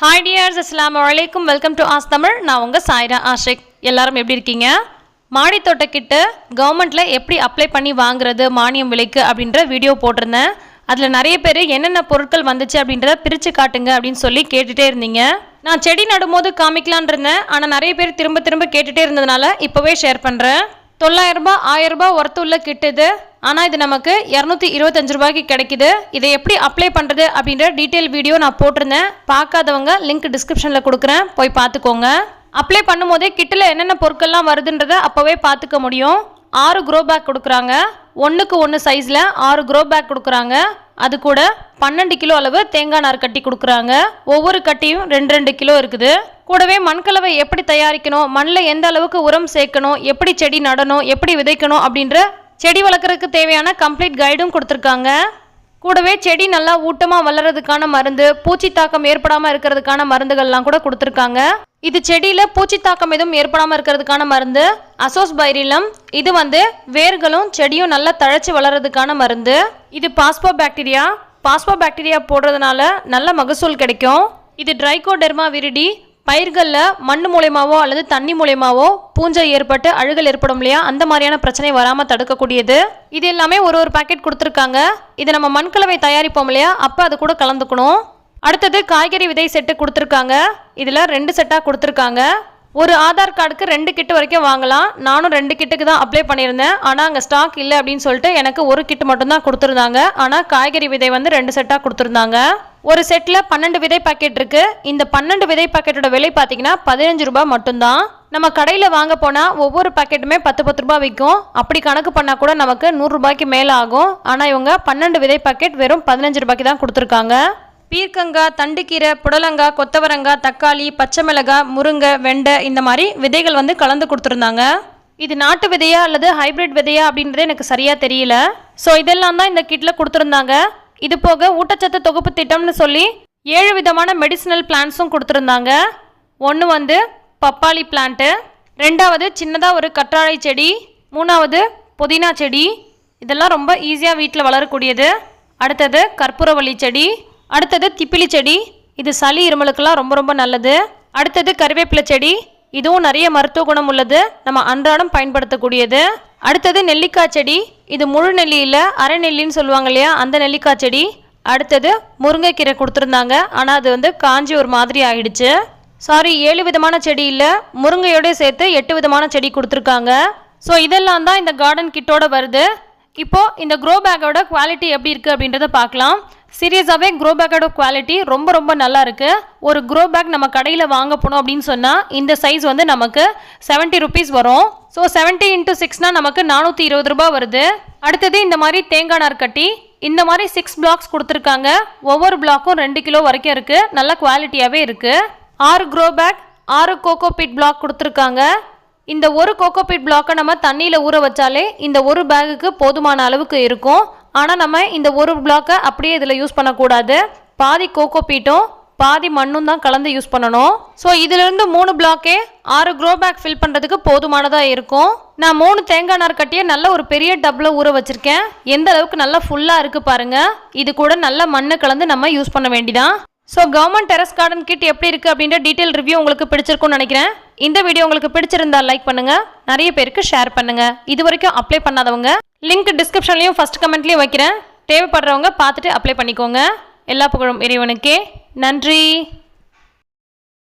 Hi dears, Assalamualaikum. Welcome to Ask Tamil. நான் உங்க sairashiq. எல்லாரும் எப்படி இருக்கீங்க? மாடி தோட்டக்கிட்ட கவர்மெண்ட்ல எப்படி அப்ளை பண்ணி வாங்குறது மானியம் விலைக்கு அப்படிங்கற வீடியோ போட்டிருந்தேன். அதுல நிறைய பேர் என்னென்ன பொருட்கள் வந்துச்சு அப்படிங்கறத பிரிச்சு காட்டுங்க அப்படினு சொல்லி கேட்டுட்டே இருந்தீங்க. நான் செடி நடும்போது காமிக்கலாம்னு இருந்தேன். ஆனா நிறைய பேர் திரும்ப கேட்டுட்டே இருந்ததனால இப்பவே ஷேர் பண்றேன். 900 ரூபாய் 1000 ரூபாய் ஒர்த் உள்ள கிட் இது. ஆனா இது நமக்கு 225 ரூபாய்க்கு கிடைக்குது. இதை எப்படி அப்ளை பண்றது அப்படிங்கற டீடைல் வீடியோ நான் போட்டிருந்தேன். பார்க்காதவங்க லிங்க் டிஸ்கிரிப்ஷன்ல கொடுக்கிறேன், போய் பார்த்துக்கோங்க. அப்ளை பண்ணும்போதே கிட்ல என்னென்ன பொருட்கள்லாம் வருதுன்றதை அப்பவே பார்த்துக்க முடியும். 6 க்ரோ பேக் கொடுக்குறாங்க. 1க்கு 1 சைஸ்ல 6 க்ரோ பேக் கொடுக்குறாங்க. அது கூட 12 கிலோ அளவு தேங்காய் நார் கட்டி கொடுக்குறாங்க. ஒவ்வொரு கட்டியும் 2 கிலோ இருக்குது. கூடவே மண்கலவை எப்படி தயாரிக்கணும், மண்ணில் எந்த அளவுக்கு உரம் சேர்க்கணும், எப்படி செடி நடணும், எப்படி விதைக்கணும் அப்படின்ற செடி வளர்க்குறதுக்கு தேவையான கம்ப்ளீட் கைடும் கொடுத்துருக்காங்க. கூடவே செடி நல்லா ஊட்டமாக வளர்கிறதுக்கான மருந்து, பூச்சி தாக்கம் ஏற்படாமல் இருக்கிறதுக்கான மருந்துகள்லாம் கூட கொடுத்துருக்காங்க. இது செடியில் பூச்சி தாக்கம் எதுவும் ஏற்படாமல் இருக்கிறதுக்கான மருந்து அசோஸ்பைரிலம். இது வேர்களும் செடியும் நல்லா தழைச்சி வளர்கிறதுக்கான மருந்து. இது பாஸ்போபாக்டீரியா போடுறதுனால நல்ல மகசூல் கிடைக்கும். இது ட்ரைகோடெர்மா விரிடி. பயிர்களில் மண் மூலயமாவோ அல்லது தண்ணி மூலயமாவோ பூஞ்சை ஏற்பட்டு அழுகல் ஏற்படும் இல்லையா, அந்த மாதிரியான பிரச்சனை வராமல் தடுக்கக்கூடியது. இது எல்லாமே ஒரு பாக்கெட் கொடுத்துருக்காங்க. இது நம்ம மண்கலவை தயாரிப்போம் இல்லையா, அப்போ அது கூட கலந்துக்கணும். அடுத்தது காய்கறி விதை செட்டு கொடுத்துருக்காங்க. இதில் 2 செட்டாக கொடுத்துருக்காங்க. ஒரு ஆதார் கார்டுக்கு 2 கிட்டு வரைக்கும் வாங்கலாம். நானும் 2 கிட்டுக்கு தான் அப்ளை பண்ணியிருந்தேன். ஆனால் அங்கே ஸ்டாக் இல்லை அப்படின்னு சொல்லிட்டு எனக்கு ஒரு கிட்டு மட்டும்தான் கொடுத்துருந்தாங்க. ஆனால் காய்கறி விதை 2 செட்டாக கொடுத்துருந்தாங்க. ஒரு செட்டில் 12 விதை பாக்கெட் இருக்கு. இந்த 12 விதை பாக்கெட்டோட விலை பார்த்தீங்கன்னா 15 ரூபாய் மட்டும்தான். நம்ம கடையில் வாங்க போனால் ஒவ்வொரு பாக்கெட்டுமே 10 ரூபாய் விற்கும். அப்படி கணக்கு பண்ணால் கூட நமக்கு 100 ரூபாய்க்கு மேலே ஆகும். ஆனால் இவங்க 12 விதை பாக்கெட் வெறும் 15 ரூபாய்க்கு தான் கொடுத்துருக்காங்க. பீர்க்கங்காய், தண்டுக்கீரை, புடலங்காய், கொத்தவரங்காய், தக்காளி, பச்சை மிளகாய், முருங்கை, வெண்டை இந்த மாதிரி விதைகள் கலந்து கொடுத்துருந்தாங்க. இது நாட்டு விதையா அல்லது ஹைபிரிட் விதையா அப்படின்றது எனக்கு சரியாக தெரியல. ஸோ இதெல்லாம் தான் இந்த கிட்டில் கொடுத்துருந்தாங்க. இது போக ஊட்டச்சத்து தொகுப்பு திட்டம்னு சொல்லி 7 விதமான மெடிசினல் பிளான்ட்ஸும் கொடுத்துருந்தாங்க. ஒன்று பப்பாளி பிளான்ட்டு, 2வது சின்னதாக ஒரு கற்றாழை செடி, 3வது புதினா செடி. இதெல்லாம் ரொம்ப ஈஸியாக வீட்டில் வளரக்கூடியது. அடுத்தது கற்பூரவள்ளி செடி, அடுத்தது திப்பிலி செடி. இது சளி இருமலுக்கெல்லாம் ரொம்ப நல்லது. அடுத்தது கருவேப்பிலை செடி. இதுவும் நிறைய மருத்துவ குணம் உள்ளது, நம்ம அன்றாடம் பயன்படுத்தக்கூடியது. அடுத்தது நெல்லிக்காய் செடி. இது முழு நெல்லி இல்லை, அரை நெல்லின்னு சொல்லுவாங்க இல்லையா, அந்த நெல்லிக்காய் செடி. அடுத்தது முருங்கைக்கீரை கொடுத்துருந்தாங்க. ஆனால் அது காஞ்சி ஒரு மாதிரி ஆயிடுச்சு. 7 விதமான செடி இல்லை, முருங்கையோடு சேர்த்து 8 விதமான செடி கொடுத்துருக்காங்க. ஸோ இதெல்லாம் தான் இந்த கார்டன் கிட்டோட வருது. இப்போது இந்த க்ரோ பேக்கோட குவாலிட்டி எப்படி இருக்குது அப்படின்றத பார்க்கலாம். சீரியஸாகவே க்ரோ பேக்கோட குவாலிட்டி ரொம்ப நல்லா இருக்குது. ஒரு க்ரோ பேக் நம்ம கடையில் வாங்க போனோம் அப்படின்னு சொன்னால் இந்த சைஸ் நமக்கு 70 ருபீஸ் வரும். ஸோ 70 × 6னா நமக்கு 420 ரூபாய் வருது. அடுத்தது இந்த மாதிரி தேங்காய் நார் கட்டி. இந்த மாதிரி 6 பிளாக்ஸ் கொடுத்துருக்காங்க. ஒவ்வொரு பிளாக்கும் 2 கிலோ வரைக்கும் இருக்குது. நல்ல குவாலிட்டியாகவே இருக்குது. 6 க்ரோ பேக், 6 கோகோபீட் பிளாக் கொடுத்துருக்காங்க. இந்த ஒரு கோகோபீட் பிளாக்கை நம்ம தண்ணியில் ஊற வச்சாலே இந்த ஒரு பேகுக்கு போதுமான அளவுக்கு இருக்கும். ஆனால் நம்ம இந்த ஒரு பிளாக்கை அப்படியே இதில் யூஸ் பண்ணக்கூடாது. பாதி கோகோபீட்டும் பாதி மண்ணும் தான் கலந்து யூஸ் பண்ணணும். ஸோ இதிலிருந்து 3 பிளாக்கே 6 க்ரோ பேக் ஃபில் பண்ணுறதுக்கு போதுமானதாக இருக்கும். நான் 3 தேங்காய் நார் கட்டியை நல்ல ஒரு பெரிய டப்பில் ஊற வச்சுருக்கேன். எந்த அளவுக்கு நல்லா ஃபுல்லாக இருக்குது பாருங்கள். இது கூட நல்ல மண்ணை கலந்து நம்ம யூஸ் பண்ண வேண்டிதான். So government terrace garden kit எப்படி இருக்குது அப்படின்ற டீட்டெயில் ரிவ்யூ உங்களுக்கு பிடிச்சிருக்கும்னு நினைக்கிறேன். இந்த வீடியோ உங்களுக்கு பிடிச்சிருந்தால் லைக் பண்ணுங்கள், நிறைய பேருக்கு ஷேர் பண்ணுங்கள். இது வரைக்கும் அப்ளை பண்ணாதவங்க லிங்க் டிஸ்கிரிப்ஷன்லையும் ஃபர்ஸ்ட் கமெண்ட்லையும் வைக்கிறேன். தேவைப்படுறவங்க பார்த்துட்டு அப்ளை பண்ணிக்கோங்க. எல்லா புகழும் இறைவனுக்கே. நன்றி.